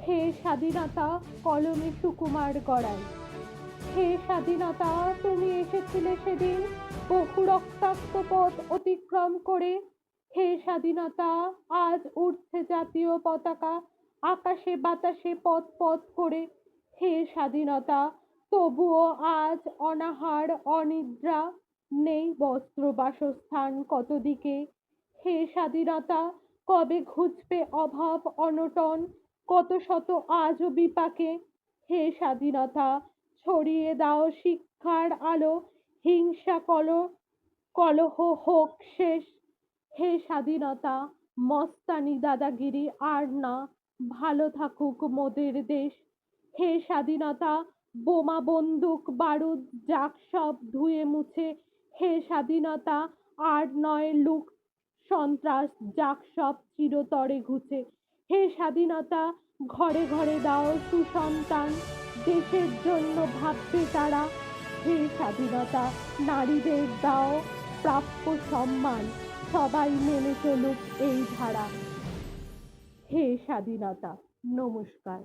হে স্বাধীনতা কলমে সুকুমার গড়াই। হে স্বাধীনতা, তুমি এসেছিলে সেদিন বহু রক্তাক্ত পথ অতিক্রম করে। হে স্বাধীনতা, আজ উড়ছে জাতীয় পতাকা আকাশে বাতাসে পথ পথ করে। হে স্বাধীনতা, তবুও আজ অনাহার অনিদ্রা, নেই বস্ত্র বাসস্থান কত দিকে। হে স্বাধীনতা, কবে ঘুচবে অভাব অনটন, কত শত আজও বিপাকে। হে স্বাধীনতা, ছড়িয়ে দাও শিক্ষার আলো, হিংসা কলহ হোক শেষ। হে স্বাধীনতা, মস্তানি দাদাগিরি আর না, ভালো থাকুক মোদের দেশ। হে স্বাধীনতা, বোমা বন্দুক বারুদ যাক সব ধুয়ে মুছে। হে স্বাধীনতা, আর নয় লুক সন্ত্রাস যাক সব চিরতরে ঘুচে। হে স্বাধীনতা, ঘরে ঘরে দাও সুসন্তান, দেশের জন্য ভাববে তারা। হে স্বাধীনতা, নারীদের দাও প্রাপ্য সম্মান, সবাই মেনে চলুক এই ধারা। হে স্বাধীনতা, নমস্কার।